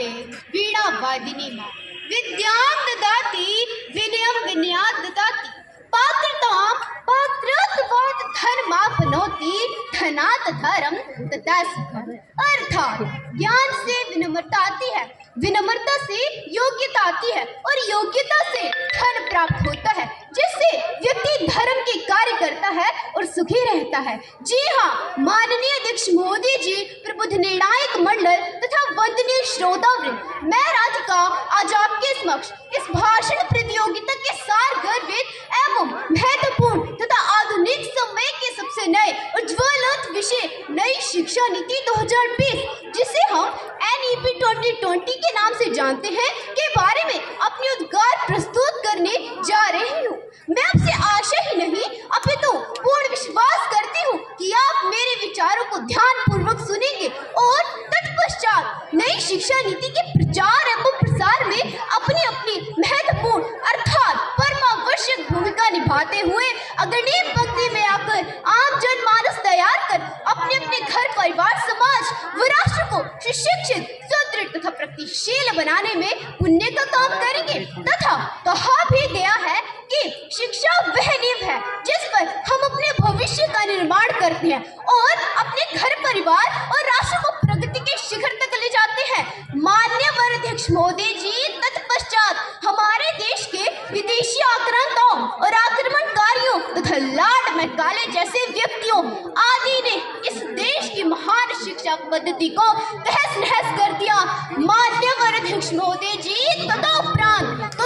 वन्दे वीणावादिनी मां विद्यां ददाति विनयं विनयात् ददाति पात्रतां पात्रत्वात् धर्माप्नोति धनात् धर्म तथा सुखम्। अर्थात ज्ञान से विनम्रता आती है, विनम्रता से योग्यता आती है और योग्यता से धन प्राप्त होता है, जिससे व्यक्ति धर्म के कार्य करता है और सुखी रहता है। जी हाँ, माननीय अध्यक्ष मोदी जी, प्रबुद्ध निर्णायक मंडल तथा वंदनीय श्रोतावृंद, मैं राधिका आज आपके समक्ष इस भाषण प्रतियोगिता के सार गर्भित एवं महत्वपूर्ण तथा आधुनिक समय के सबसे नए और ज्वलंत विषय नई शिक्षा नीति 2020, जिसे हम NEP 2020 के नाम से जानते हैं, के बारे में अपने उद्गार प्रस्तुत करने जा रही हूँ। मैं आपसे आशा ही नहीं अपितु पूर्ण विश्वास करती हूँ कि आप मेरे विचारों को ध्यानपूर्वक सुनेंगे और तत्पश्चात नई शिक्षा नीति के प्रचार एवं प्रसार में अपनी अपनी महत्वपूर्ण अर्थात परमावश्यक भूमिका निभाते हुए अग्रणी पंक्ति में आकर आम जनमानस तैयार कर अपने अपने घर, परिवार, समाज व राष्ट्र को सुशिक्षित, सुदृढ़ तथा प्रगतिशील बनाने में पुण्य का काम करेंगे। तथा कहा भी गया है कि शिक्षा वह नींव है जिस पर हम अपने भविष्य का निर्माण करते हैं और अपने घर, परिवार और राष्ट्र को प्रगति के शिखर तक ले जाते हैं। माननीय अध्यक्ष मोदी जी, तत्पश्चात हमारे देश के विदेशी आक्रांताओं और आक्रमणकारियों तथा लाड मैकाले जैसे व्यक्तियों आदि ने इस देश की महान शिक्षा पद्धति को तहस नहस कर दिया। माननीय अध्यक्ष मोदी जी, तदोपरांत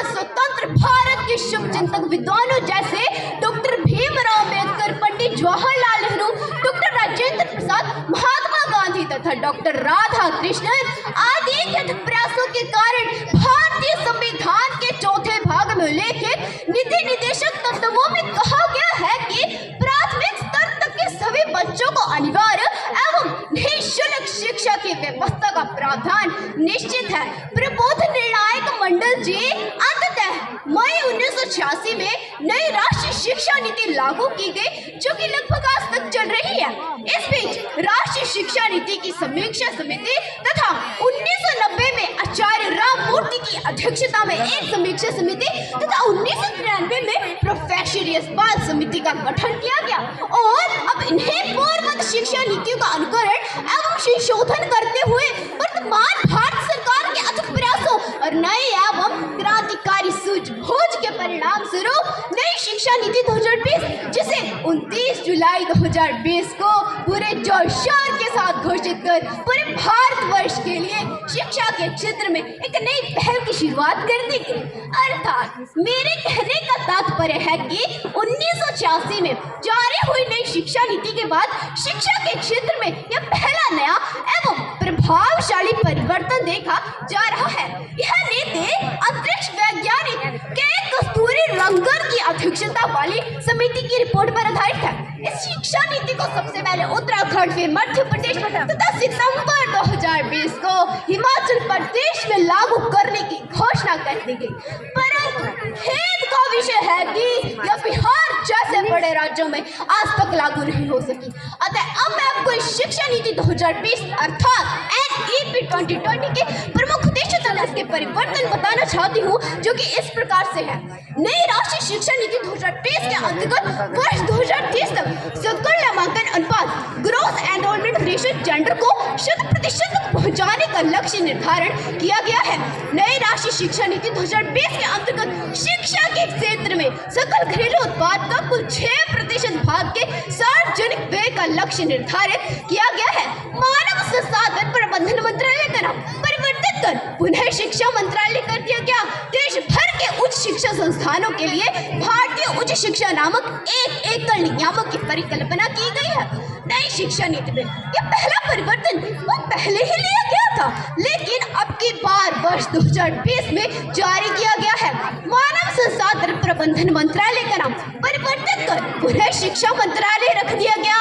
स्वतंत्र भारत के शुभ चिंतक विद्वानों जैसे डॉक्टर भीमराव अम्बेडकर, पंडित जवाहरलाल नेहरू, डॉक्टर राजेंद्र प्रसाद, महात्मा गांधी तथा डॉक्टर राधा कृष्णन आदि के प्रयासों के कारण भारतीय संविधान के चौथे भाग में उल्लेखित नीति निर्देशक तत्वों में कहा गया है कि प्राथमिक स्तर तक के सभी बच्चों को अनिवार्य एवं निःशुल्क शिक्षा की व्यवस्था का प्रावधान निश्चित है। प्रबुद्ध निर्णायक मंडल जी, अंततः मई 1986 में नई राष्ट्रीय शिक्षा नीति लागू की गई, जो कि लगभग आज तक चल रही है। इस बीच राष्ट्रीय शिक्षा नीति की समीक्षा समिति तथा 1990 में आचार्य राममूर्ति की अध्यक्षता में एक समीक्षा समिति तथा 1993 में प्रोफेसरियस बाल समिति का गठन किया गया और अब इन्हें पूर्ववत शिक्षा नीतियों का अनुकरण एवं संशोधन करते हुए वर्तमान भारत सरकार के अथक प्रयासों और नए एवं क्रांतिकारी सूझबूझ के परिणाम स्वरूप नई शिक्षा नीति 2020, जिसे 29 जुलाई 2020 को पूरे जोर-शोर के साथ घोषित कर पूरे भारतवर्ष के लिए शिक्षा के क्षेत्र में एक नई पहल की शुरुआत कर दी गई। अर्थात मेरे कहने का तात्पर्य है कि 1986 में जारी हुई नई शिक्षा नीति के बाद शिक्षा के क्षेत्र में यह पहला नया एवं प्रभावशाली परिवर्तन देखा जा रहा है। यह नीति अंतरिक्ष वैज्ञानिक के कस्तूरी रंगन की अध्यक्षता वाली समिति की रिपोर्ट पर आधारित है। इस शिक्षा नीति को सबसे पहले उत्तराखंड, फिर मध्य प्रदेश तथा सितंबर 2020 को हिमाचल प्रदेश में लागू करने की घोषणा कर दी गई। परंतु खेद का विषय है कि यह बिहार जैसे बड़े राज्यों में आज तक लागू नहीं हो सकी। अतः अब मैं आपको इस शिक्षा नीति 2020 अर्थात NEP 2020 के प्रमुख उद्देश्य तथा इसके परिवर्तन बताना चाहती हूँ, जो कि इस प्रकार से है। नई राष्ट्रीय शिक्षा नीति 2020 के अंतर्गत वर्ष 2030 तक सकल नामांकन अनुपात ग्रोथ एनरोलमेंट रेशियो जेंडर को 100% तक पहुंचाने का लक्ष्य निर्धारण किया गया है। नई राष्ट्रीय शिक्षा नीति 2020 के अंतर्गत शिक्षा के क्षेत्र में सकल घरेलू उत्पाद का कुल 6% भाग के सार्वजनिक व्यय का लक्ष्य निर्धारित किया गया है। मानव संसाधन प्रबंधन मंत्रालय का नाम परिवर्तित कर पुनः शिक्षा मंत्रालय कर दिया गया। देश भर के उच्च शिक्षा संस्थानों के लिए भारतीय उच्च शिक्षा नामक एक एकल नियामक की परिकल्पना की गई है। नई शिक्षा नीति में यह पहला परिवर्तन वो पहले ही लिया गया था, लेकिन अब की बार वर्ष 2020 में जारी किया गया है। मानव संसाधन प्रबंधन मंत्रालय का नाम परिवर्तित कर पुनः शिक्षा मंत्रालय रख दिया गया।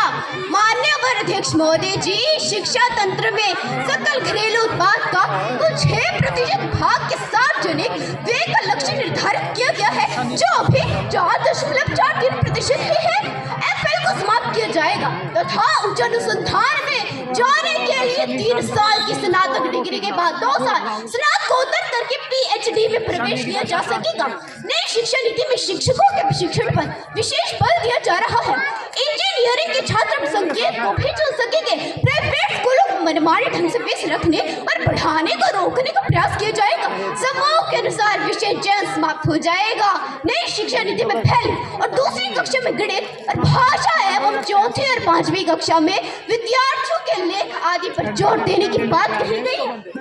माननीय अध्यक्ष मोदी जी, शिक्षा तंत्र में सकल घरेलू उत्पाद का कुल 6% भाग के सार्वजनिक व्यय का लक्ष्य निर्धारित किया गया है, जो अभी 4.43% ही है। FL को समाप्त किया जाएगा तथा उच्च अनुसंधान में जाने के लिए 3 साल की स्नातक डिग्री के बाद 2 साल स्नातकोत्तर स्तर के PhD में प्रवेश लिया जा सकेगा। नई शिक्षा नीति में शिक्षकों के प्रशिक्षण पर विशेष बल दिया जा रहा है। इंजीनियरिंग के छात्र संकेत को भी चुन सकेंगे। प्राइवेट स्कूलों को मनमाने ढंग से फीस रखने और बढ़ाने को रोकने का प्रयास किया जाएगा। समूह के अनुसार विषय चयन समाप्त हो जाएगा। नई शिक्षा नीति में पहली और दूसरी कक्षा में गणित और भाषा एवं चौथी और 5वीं कक्षा में विद्यार्थियों के लेख आदि पर जोर देने की बात कही गई है।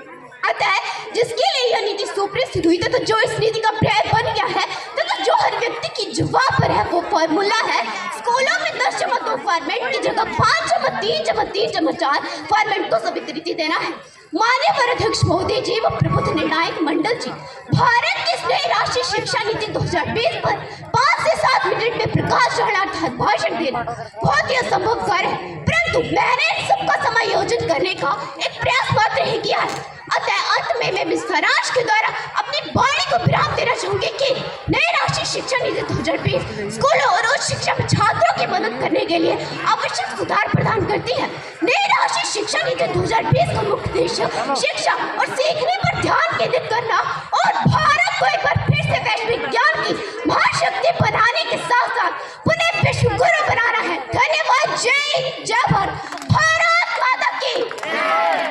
अतः जिसके लिए यह नीति सुप्रसिद्ध हुई तथा जो इस नीति का पर्याय बन गया है तथा जो हर व्यक्ति की जुबान पर है वो फॉर्मूला है। स्कूलों में 10/2 फॉर्मेट की जगह 5/3/3/4 फॉर्मेट को स्वीकृति देना है। माननीय अध्यक्ष महोदय जी व प्रबुद्ध निर्णायक मंडल जी, भारत की इस नई राष्ट्रीय शिक्षा नीति 2020 पर 5 से 7 मिनट में प्रकाश डालना भाषण देना बहुत ही असंभव कार्य है, परंतु मैंने सबका समायोजन करने का एक प्रयास मात्र ही किया है। अतः अंत में मैं सारांश के द्वारा अपनी वाणी को विराम देना चाहूंगी कि नई राष्ट्रीय शिक्षा नीति 2020 स्कूलों और उच्च शिक्षा में छात्रों की मदद करने के लिए आवश्यक सुधार प्रदान करती है। नई राष्ट्रीय शिक्षा नीति 2020 का मुख्य उद्देश्य शिक्षा और सीखने पर ध्यान केंद्रित करना और भारत को एक बार फिर से वैश्विक ज्ञान की महाशक्ति बनाने के साथ